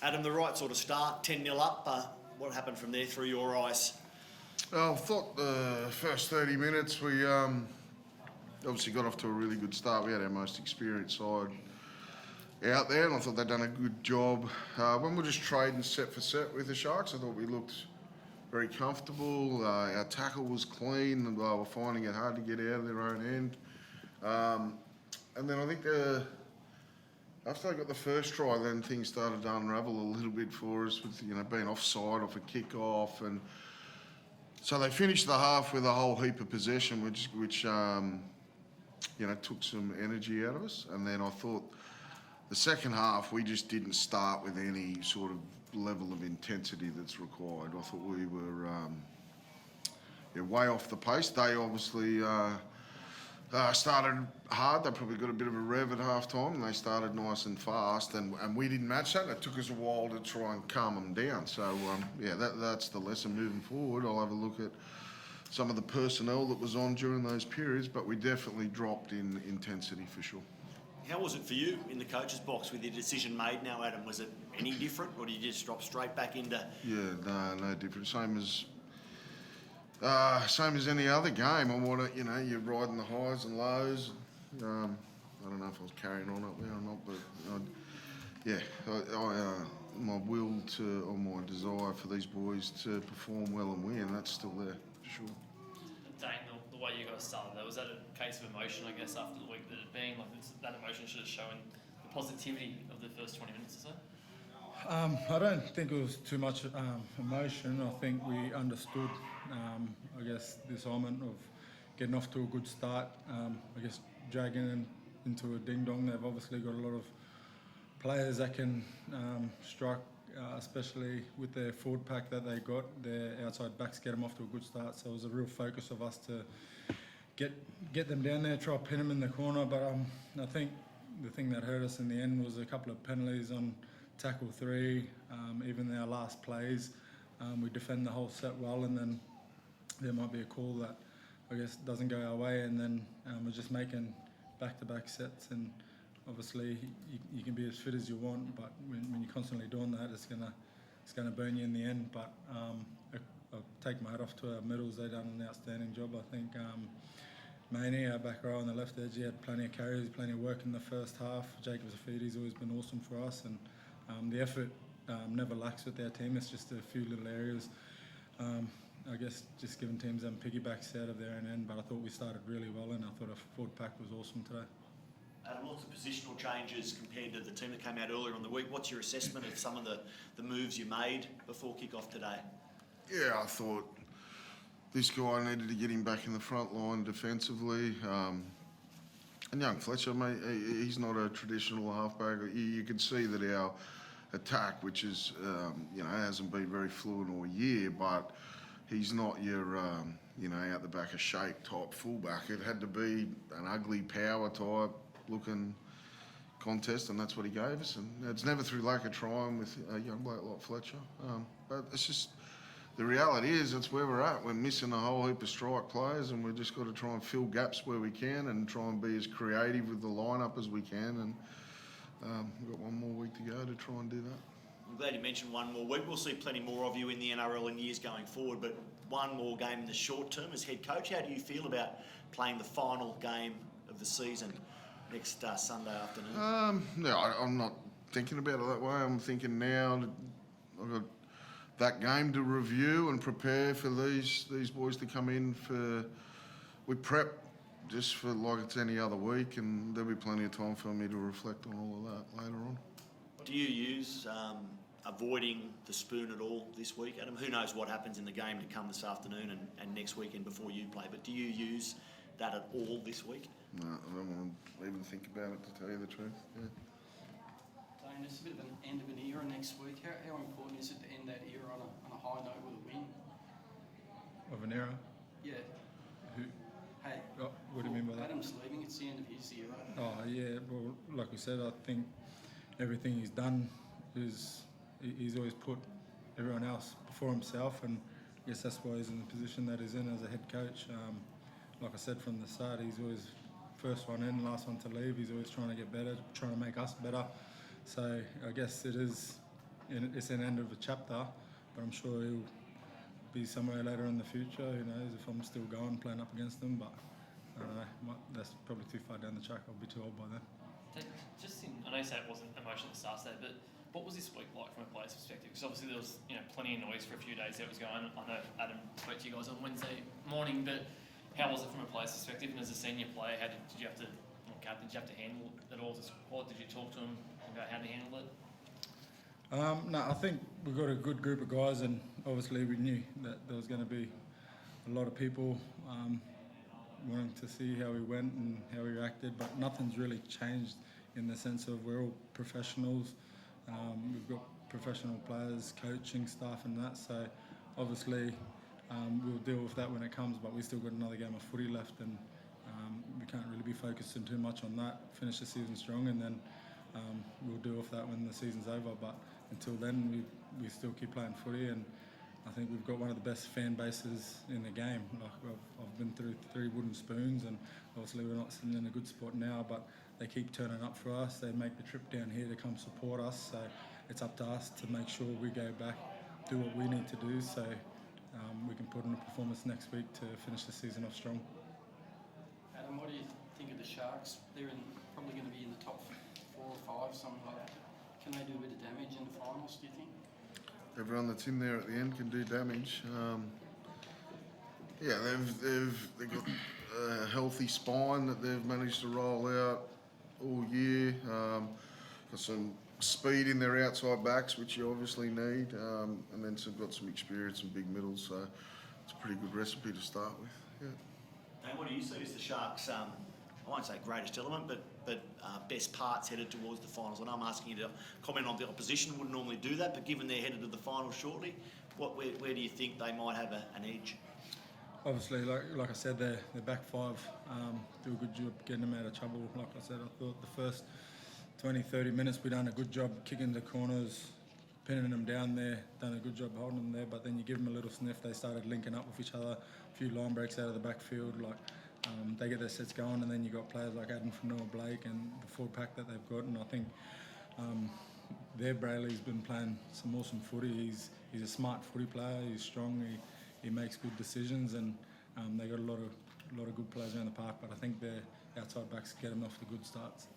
Adam, the right sort of start, 10-0 up. What happened from there through your eyes? Well, I thought the first 30 minutes we obviously got off to a really good start. We had our most experienced side out there, and I thought they'd done a good job. When we're just trading set for set with the Sharks, I thought we looked very comfortable. Our tackle was clean, and they were finding it hard to get out of their own end. And then I think after they got the first try, then things started to unravel a little bit for us with being offside off a kick-off, and so they finished the half with a whole heap of possession, which took some energy out of us. And then I thought the second half we just didn't start with any sort of level of intensity that's required. I thought we were way off the pace. They obviously started hard. They probably got a bit of a rev at half time, and they started nice and fast, and we didn't match that. It took us a while to try and calm them down. So that's the lesson moving forward. I'll have a look at some of the personnel that was on during those periods, but we definitely dropped in intensity for sure. How was it for you in the coach's box with your decision made now, Adam? Was it any different, or did you just drop straight back into... Yeah, no different. Same as any other game. I want to, you're riding the highs and lows. I don't know if I was carrying on up there or not, but my will to, or my desire for these boys to perform well and win, that's still there, for sure. Dane, the way you guys started, was that a case of emotion, I guess, after the week that it being? That emotion should have shown the positivity of the first 20 minutes or so? I don't think it was too much emotion. I think we understood, I guess, the assignment of getting off to a good start. I guess dragging them into a ding-dong. They've obviously got a lot of players that can strike, especially with their forward pack that they got. Their outside backs get them off to a good start. So it was a real focus of us to get them down there, try to pin them in the corner. But I think the thing that hurt us in the end was a couple of penalties on tackle 3, even our last plays. We defend the whole set well, and then there might be a call that I guess doesn't go our way, and then we're just making back-to-back sets. And obviously you can be as fit as you want, but when you're constantly doing that, it's gonna burn you in the end. But I'll take my hat off to our middles. They've done an outstanding job. I think Maney, our back row on the left edge, he had plenty of carries, plenty of work in the first half. Jacob Zafidi's always been awesome for us, and the effort never lacks with our team. It's just a few little areas. I guess just giving teams them piggybacks out of their own end, but I thought we started really well, and I thought our forward pack was awesome today. Adam, lots of positional changes compared to the team that came out earlier in the week. What's your assessment of some of the moves you made before kick-off today? Yeah, I thought this guy needed to get him back in the front line defensively. And young Fletcher, mate, he's not a traditional halfback. You can see that our attack, which is, hasn't been very fluid all year, but he's not your, out the back of shape type fullback. It had to be an ugly power type looking contest, and that's what he gave us. And it's never through lack of trying with a young bloke like Fletcher. But it's just, the reality is that's where we're at. We're missing a whole heap of strike players, and we've just got to try and fill gaps where we can and try and be as creative with the lineup as we can. And we've got one more week to go to try and do that. I'm glad you mentioned one more week. We'll see plenty more of you in the NRL in years going forward, but one more game in the short term as head coach. How do you feel about playing the final game of the season next Sunday afternoon? No, I'm not thinking about it that way. I'm thinking now that I've got that game to review and prepare for these boys to come in for. We prep just for like it's any other week, and there'll be plenty of time for me to reflect on all of that later on. Do you use avoiding the spoon at all this week, Adam? Who knows what happens in the game to come this afternoon and next weekend before you play, but do you use that at all this week? No, I don't want to even think about it, to tell you the truth. Yeah. Dane, it's a bit of an end of an era next week. How important is it to end that era on a high note with a win? Of an era? Yeah. Who? Hey. Oh, what do you mean by that? Adam's leaving. It's the end of his era. Oh yeah. Well, like we said, I think everything he's done is he's always put everyone else before himself, and I guess that's why he's in the position that he's in as a head coach. Like I said from the start, he's always first one in, last one to leave. He's always trying to get better, trying to make us better. So I guess it is it's an end of a chapter, but I'm sure he'll be somewhere later in the future. Who knows if I'm still going playing up against them, but I don't know. That's probably too far down the track. I'll be too old by then. I know you say it wasn't emotional at the start today, but what was this week like from a player's perspective? Because obviously there was plenty of noise for a few days that was going on. I know Adam spoke to you guys on Wednesday morning, but how was it from a player's perspective? And as a senior player, how did you have to, or captain, did you have to handle it all as a squad? Did you talk to him about how to handle it? No, I think we've got a good group of guys, and obviously we knew that there was going to be a lot of people wanting to see how we went and how we reacted, but nothing's really changed in the sense of we're all professionals. We've got professional players, coaching staff and that, so obviously we'll deal with that when it comes, but we've still got another game of footy left, and we can't really be focusing too much on that. Finish the season strong, and then we'll deal with that when the season's over, but until then we still keep playing footy, and I think we've got one of the best fan bases in the game. Like I've been through 3 wooden spoons, and obviously we're not sitting in a good spot now, but they keep turning up for us. They make the trip down here to come support us, so it's up to us to make sure we go back, do what we need to do, so we can put in a performance next week to finish the season off strong. Adam, what do you think of the Sharks? They're probably going to be in the top 4 or 5, something like that. Can they do a bit of damage in the finals, do you think? Everyone that's in there at the end can do damage. Yeah, they've got a healthy spine that they've managed to roll out all year. Got some speed in their outside backs, which you obviously need, and then got some experience in big middles. So it's a pretty good recipe to start with. Yeah. And what do you see as the Sharks', I won't say greatest element, but best parts headed towards the finals? And I'm asking you to comment on the opposition. Wouldn't normally do that, but given they're headed to the finals shortly, where do you think they might have an edge? Obviously, like I said, their back 5 do a good job getting them out of trouble. Like I said, I thought the first 20-30 minutes we done a good job kicking the corners, pinning them down there, done a good job holding them there, but then you give them a little sniff, they started linking up with each other, a few line breaks out of the backfield, they get their sets going, and then you got players like Adam from Blake and the full pack that they've got, and I think Brayley's been playing some awesome footy. He's a smart footy player, he's strong, he makes good decisions, and they got a lot of good players around the park, but I think their outside backs get them off to good starts.